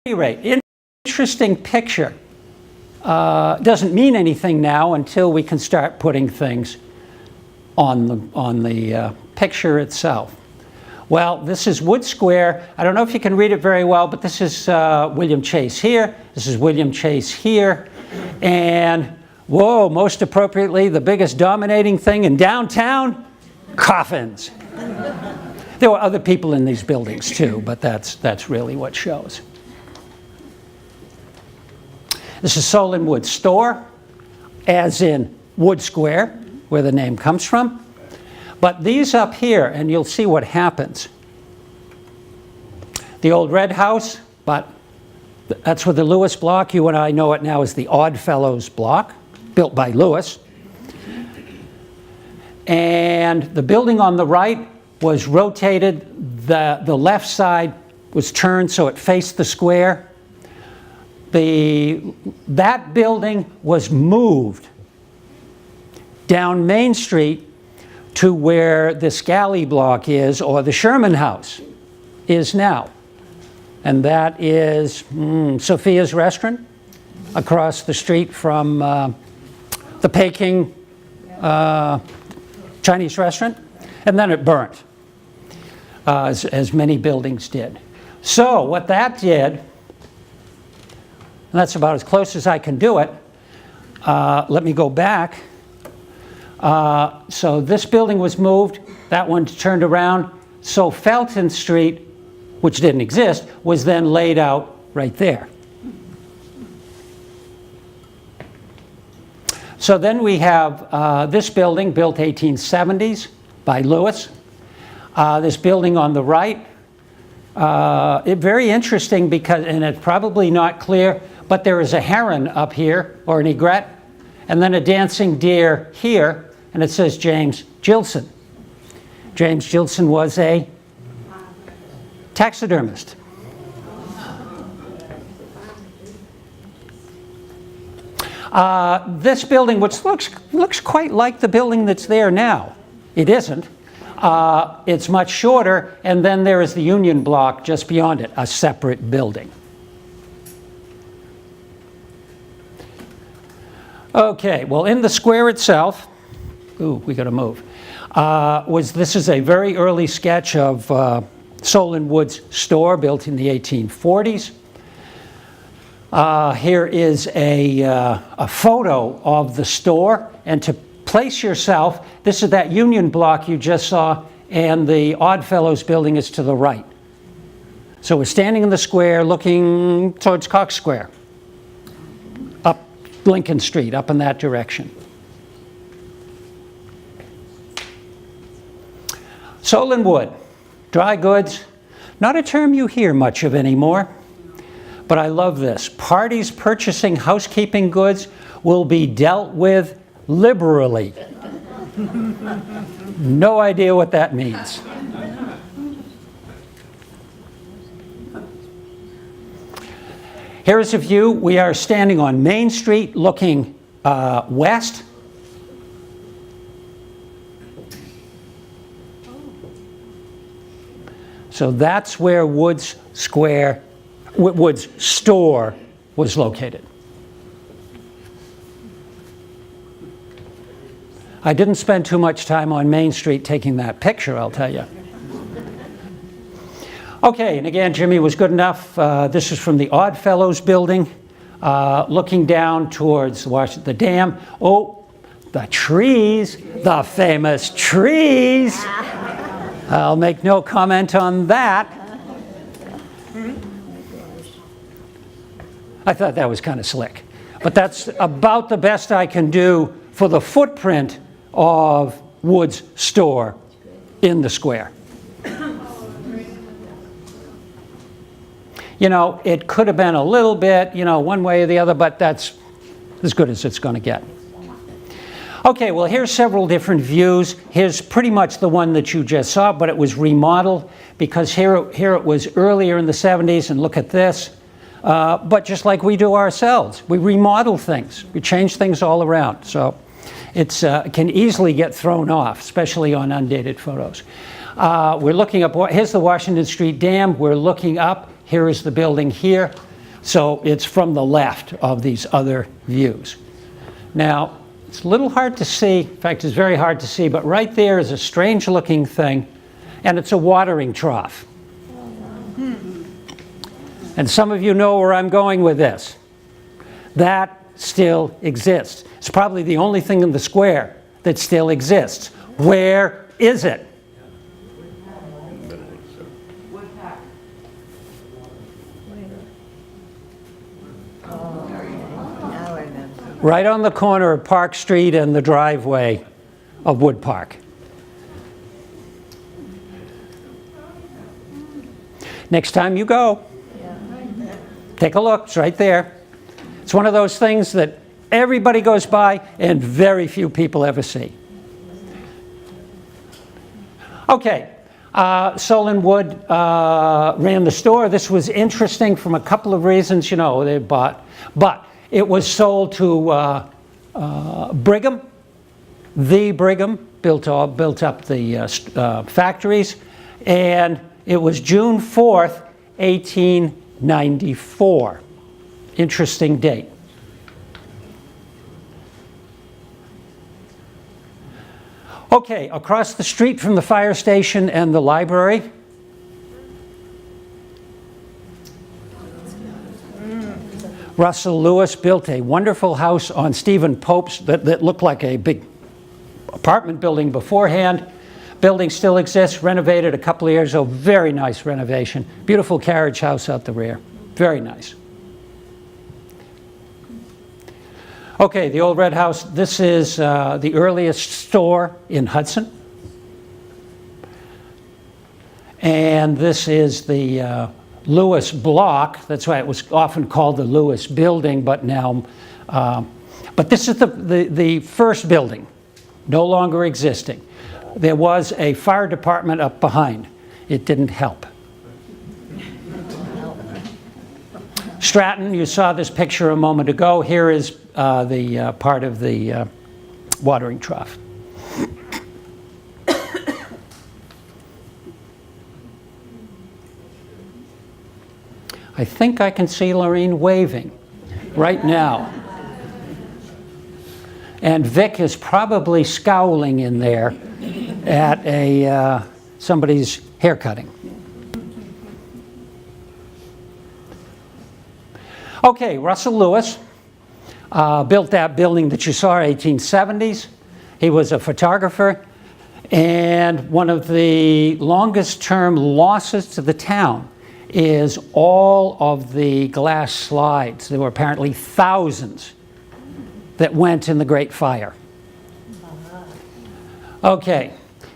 any rate, interesting picture. Doesn't mean anything now until we can start putting things on the picture itself. Well, this is Wood Square. I don't know if you can read it very well, but this is William Chase here. This is William Chase here. And, whoa, most appropriately, the biggest dominating thing in downtown, coffins. There were other people in these buildings too, but that's really what shows. This is Solon Wood Store, as in Wood Square, where the name comes from. But these up here, and you'll see what happens. The old red house, but that's with the Lewis block. You and I know it now as the Oddfellows block, built by Lewis. And the building on the right was rotated. The left side was turned so it faced the square. That building was moved down Main Street to where the Scally block is, or the Sherman House is now. And that is Sophia's Restaurant, across the street from the Peking Chinese restaurant. And then it burnt, as many buildings did. So what that did, and that's about as close as I can do it. Let me go back. So this building was moved, that one turned around. So Felton Street, which didn't exist, was then laid out right there. So then we have this building, built 1870s by Lewis. This building on the right, very interesting because, and it's probably not clear, but there is a heron up here, or an egret, and then a dancing deer here, and it says James Gilson. James Gilson was a taxidermist. This building, which looks quite like the building that's there now, it isn't. It's much shorter, and then there is the Union Block just beyond it, a separate building. Okay, well, in the square itself, we got to move. This is a very early sketch of Solon Wood's store, built in the 1840s. Here is a photo of the store, and to place yourself, this is that Union Block you just saw, and the Oddfellows building is to the right. So we're standing in the square looking towards Cox Square, up Lincoln Street, up in that direction. Solon Wood, dry goods, not a term you hear much of anymore, but I love this. Parties purchasing housekeeping goods will be dealt with liberally. No idea what that means. Here's a view. We are standing on Main Street looking west. So that's where Wood's store was located. I didn't spend too much time on Main Street taking that picture, I'll tell you. Okay, and again, Jimmy was good enough. This is from the Oddfellows building, looking down towards the dam. Oh, the trees, the famous trees. I'll make no comment on that. I thought that was kind of slick. But that's about the best I can do for the footprint of Wood's store in the square. You know, it could have been a little bit, one way or the other, but that's as good as it's going to get. Okay, well, here's several different views. Here's pretty much the one that you just saw, but it was remodeled because here it was earlier in the 70s, and look at this. But just like we do ourselves, we remodel things. We change things all around. So it can easily get thrown off, especially on undated photos. We're looking up, here's the Washington Street Dam. We're looking up. Here is the building here. So it's from the left of these other views. Now, it's a little hard to see. In fact, it's very hard to see, but right there is a strange looking thing, and it's a watering trough. And some of you know where I'm going with this. That still exists. It's probably the only thing in the square that still exists. Where is it? Right on the corner of Park Street and the driveway of Wood Park. Next time you go, take a look. It's right there. It's one of those things that everybody goes by and very few people ever see. Okay, Solon Wood ran the store. This was interesting from a couple of reasons. You know, they bought, but it was sold to Brigham. The Brigham built up the factories, and it was June 4th, 1894. Interesting date. Okay, across the street from the fire station and the library, Russell Lewis built a wonderful house on Stephen Pope's that looked like a big apartment building beforehand. Building still exists, renovated a couple of years ago. Very nice renovation. Beautiful carriage house out the rear. Very nice. Okay, the old red house. This is the earliest store in Hudson. And this is the Lewis block. That's why it was often called the Lewis building, but now, but this is the first building, no longer existing. There was a fire department up behind. It didn't help. Stratton, you saw this picture a moment ago. Here is the part of the watering trough. I think I can see Lorene waving right now. And Vic is probably scowling in there at somebody's haircutting. Okay, Russell Lewis built that building that you saw in the 1870s. He was a photographer, and one of the longest term losses to the town is all of the glass slides. There were apparently thousands that went in the Great Fire. Okay,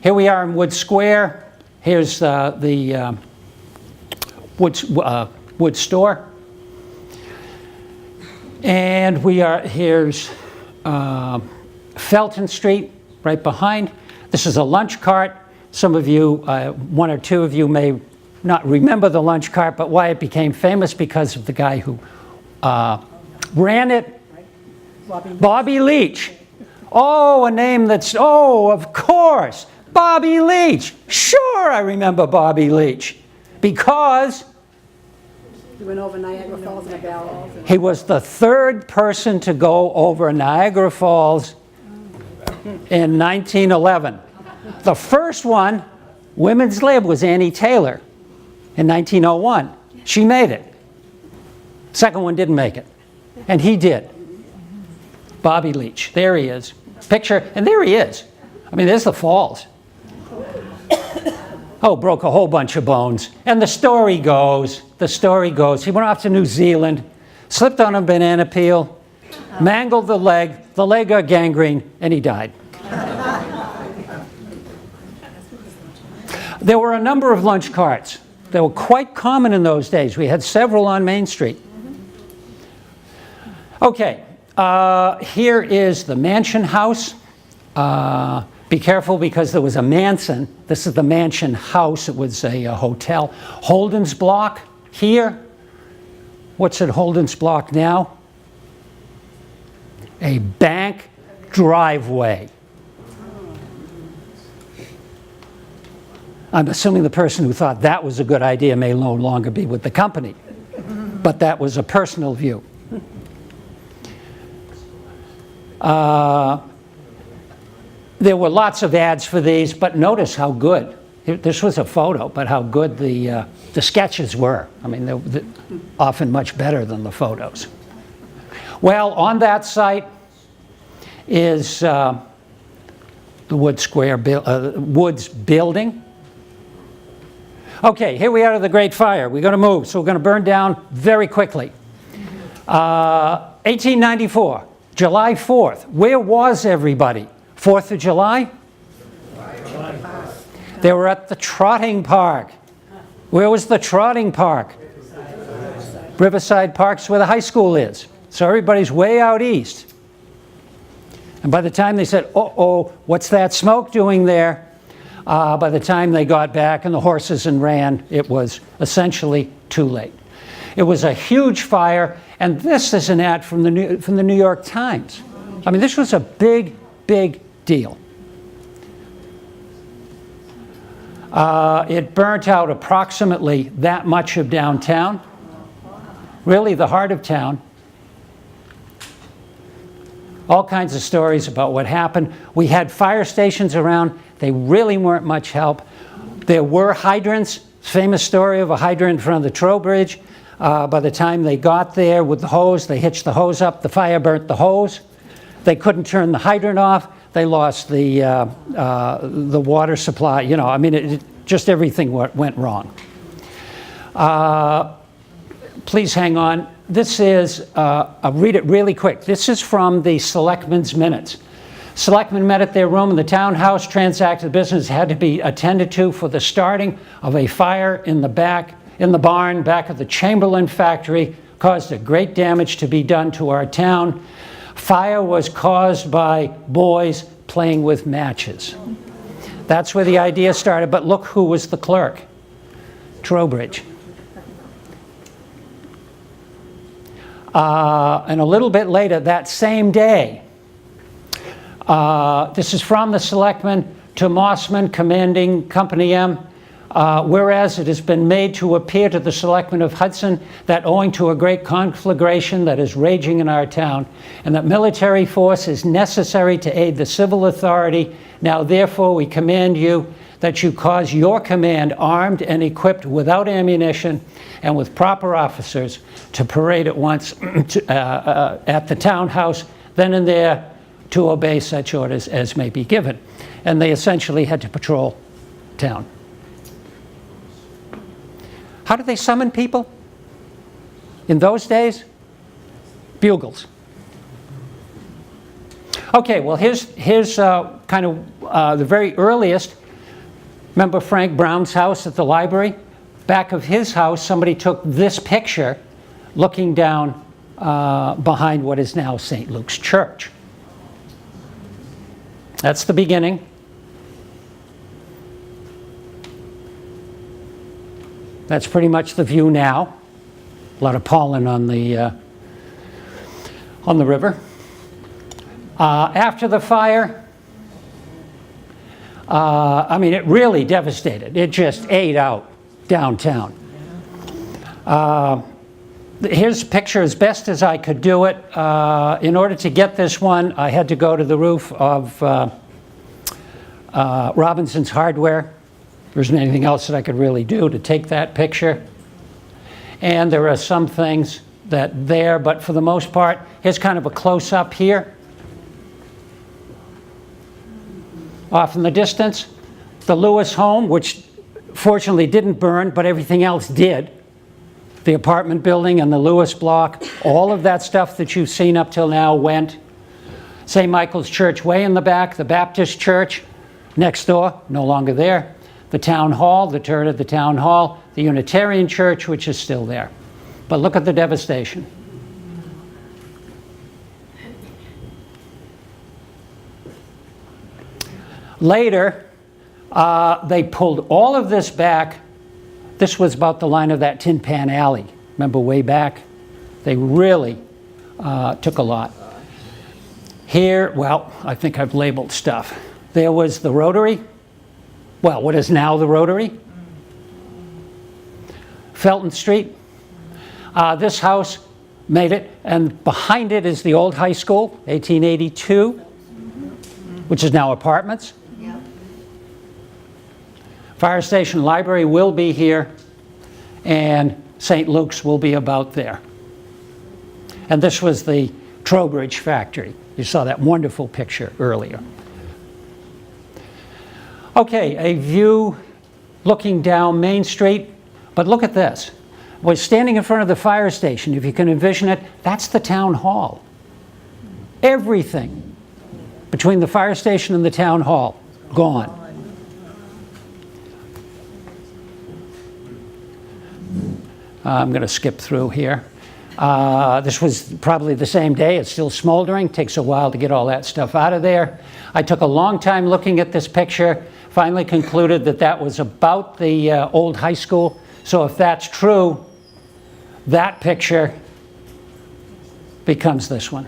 here we are in Wood Square. Here's the Wood store. And here's Felton Street right behind. This is a lunch cart. Some of you, one or two of you may not remember the lunch cart, but why it became famous because of the guy who ran it. Bobby Leach. Oh, a name that's, oh, of course, Bobby Leach. Sure, I remember Bobby Leach. Because he went over Niagara Falls in a barrel. He was the third person to go over Niagara Falls in 1911. The first one, women's lib, was Annie Taylor in 1901. She made it. Second one didn't make it. And he did. Bobby Leach. There he is. Picture, and there he is. I mean, there's the falls. Oh, broke a whole bunch of bones. And the story goes, he went off to New Zealand, slipped on a banana peel, mangled the leg got gangrene, and he died. There were a number of lunch carts. They were quite common in those days. We had several on Main Street. Okay, here is the Mansion House. Be careful because there was a Mansion. This is the Mansion House. It was a hotel. Holden's Block here. What's at Holden's Block now? A bank driveway. I'm assuming the person who thought that was a good idea may no longer be with the company. but that was a personal view. There were lots of ads for these, but notice how good. This was a photo, but how good the sketches were. I mean, they're often much better than the photos. Well, on that site is the Woods building. Okay, here we are to the Great Fire. We're going to move, so we're going to burn down very quickly. 1894, July 4th. Where was everybody? 4th of July? They were at the trotting park. Where was the trotting park? Riverside Park's where the high school is. So everybody's way out east. And by the time they said, uh-oh, what's that smoke doing there? By the time they got back and the horses and ran, it was essentially too late. It was a huge fire, and this is an ad from the New York Times. I mean, this was a big, big deal. It burnt out approximately that much of downtown, really the heart of town. All kinds of stories about what happened. We had fire stations around. They really weren't much help. There were hydrants. Famous story of a hydrant in front of the Trowbridge. By the time they got there with the hose, they hitched the hose up. The fire burnt the hose. They couldn't turn the hydrant off. They lost the water supply. You know, I mean, just everything went wrong. Please hang on. This is, I'll read it really quick. This is from the Selectmen's minutes. Selectmen met at their room in the townhouse, transacted business had to be attended to for the starting of a fire in the barn back of the Chamberlain factory, caused a great damage to be done to our town. Fire was caused by boys playing with matches. That's where the idea started, but look who was the clerk. Trowbridge. And a little bit later, that same day, this is from the Selectmen to Mossman, commanding Company M. Whereas it has been made to appear to the Selectmen of Hudson that owing to a great conflagration that is raging in our town, and that military force is necessary to aid the civil authority, now therefore we command you that you cause your command, armed and equipped without ammunition and with proper officers, to parade at once at the townhouse, then and there to obey such orders as may be given. And they essentially had to patrol town. How did they summon people? In those days, bugles. Okay, well here's kind of the very earliest. Remember Frank Brown's house at the library? Back of his house, somebody took this picture looking down behind what is now St. Luke's Church. That's the beginning. That's pretty much the view now. A lot of pollen on the river. After the fire, I mean, it really devastated. It just ate out downtown. Here's a picture as best as I could do it. In order to get this one, I had to go to the roof of Robinson's Hardware. There isn't anything else that I could really do to take that picture. And there are some things that there, but for the most part, here's kind of a close-up here. Off in the distance, the Lewis home, which fortunately didn't burn, but everything else did. The apartment building and the Lewis block, all of that stuff that you've seen up till now went. St. Michael's Church way in the back, the Baptist church next door, no longer there. The town hall, the turret of the town hall, the Unitarian church, which is still there. But look at the devastation. Later, they pulled all of this back. This was about the line of that Tin Pan Alley. Remember way back? They really took a lot. Here, well, I think I've labeled stuff. There was the Rotary. Well, what is now the Rotary? Felton Street. This house made it, and behind it is the old high school, 1882, which is now apartments. Fire station library will be here, and St. Luke's will be about there. And this was the Trowbridge factory. You saw that wonderful picture earlier. Okay, a view looking down Main Street, but look at this. We're standing in front of the fire station. If you can envision it, that's the town hall. Everything between the fire station and the town hall, gone. I'm going to skip through here. This was probably the same day. It's still smoldering. Takes a while to get all that stuff out of there. I took a long time looking at this picture. Finally concluded that that was about the old high school. So if that's true, that picture becomes this one.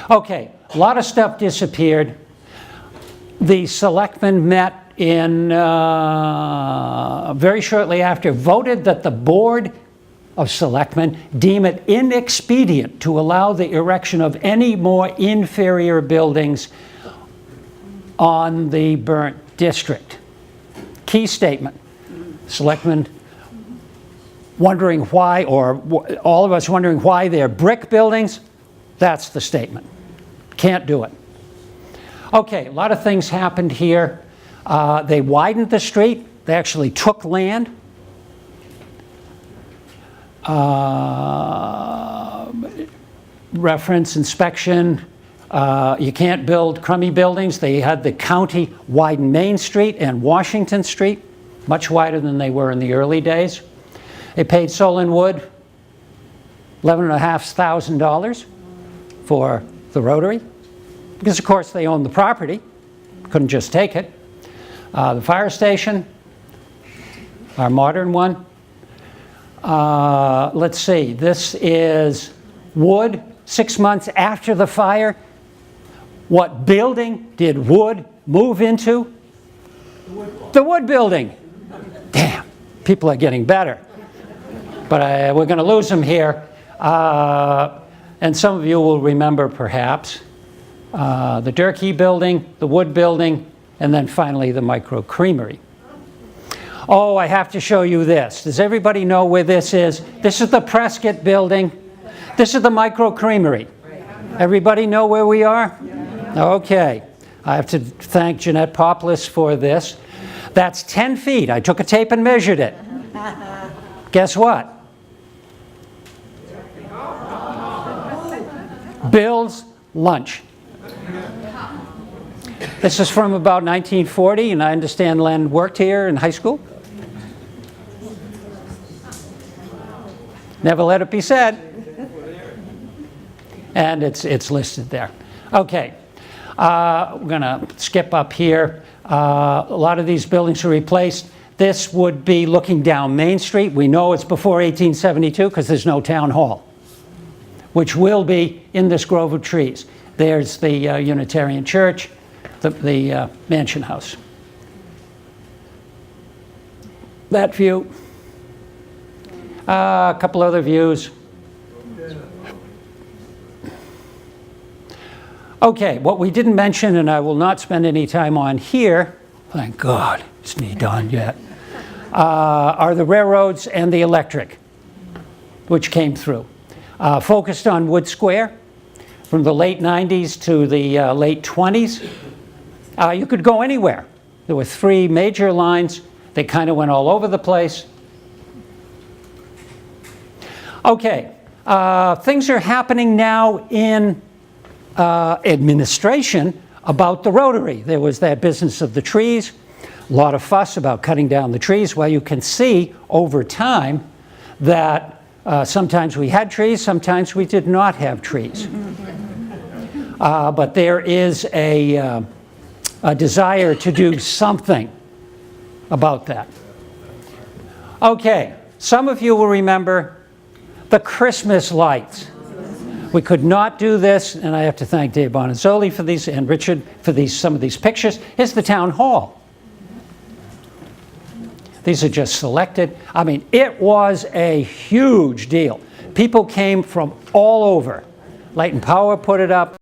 Okay, a lot of stuff disappeared. The selectmen met in very shortly after, voted that the Board of Selectmen deem it inexpedient to allow the erection of any more inferior buildings on the burnt district. Key statement. Selectmen wondering why, or all of us wondering why they're brick buildings. That's the statement. Can't do it. Okay, a lot of things happened here. They widened the street. They actually took land. Reference inspection. You can't build crummy buildings. They had the county widen Main Street and Washington Street, much wider than they were in the early days. They paid Solon Wood $11,500 for the Rotary, because of course they owned the property, couldn't just take it. The fire station, our modern one. Let's see, this is Wood, 6 months after the fire. What building did Wood move into? The Wood building. Damn, people are getting better. But we're going to lose them here. And some of you will remember, perhaps, the Gelpke building, the Wood building, and then finally the micro creamery. Oh, I have to show you this. Does everybody know where this is? This is the Prescott building. This is the micro creamery. Everybody know where we are? Okay. I have to thank Jeanette Poplis for this. That's 10 feet. I took a tape and measured it. Guess what? Bill's lunch. This is from about 1940, and I understand Len worked here in high school. Never let it be said. And it's listed there. Okay, we're going to skip up here. A lot of these buildings are replaced. This would be looking down Main Street. We know it's before 1872 because there's no town hall, which will be in this grove of trees. There's the Unitarian Church, the Mansion House. That view. A couple other views. Okay, what we didn't mention, and I will not spend any time on here, thank God it's not done yet, are the railroads and the electric, which came through. Focused on Wood Square from the late 90s to the late 20s. You could go anywhere. There were 3 major lines. They kind of went all over the place. Okay, things are happening now in administration about the Rotary. There was that business of the trees, a lot of fuss about cutting down the trees. Well, you can see over time that sometimes we had trees, sometimes we did not have trees. But there is a desire to do something about that. Okay, some of you will remember the Christmas lights. We could not do this, and I have to thank Dave Bonazzoli for these, and Richard for some of these pictures. Here's the town hall. These are just selected. I mean, it was a huge deal. People came from all over. Light and Power put it up.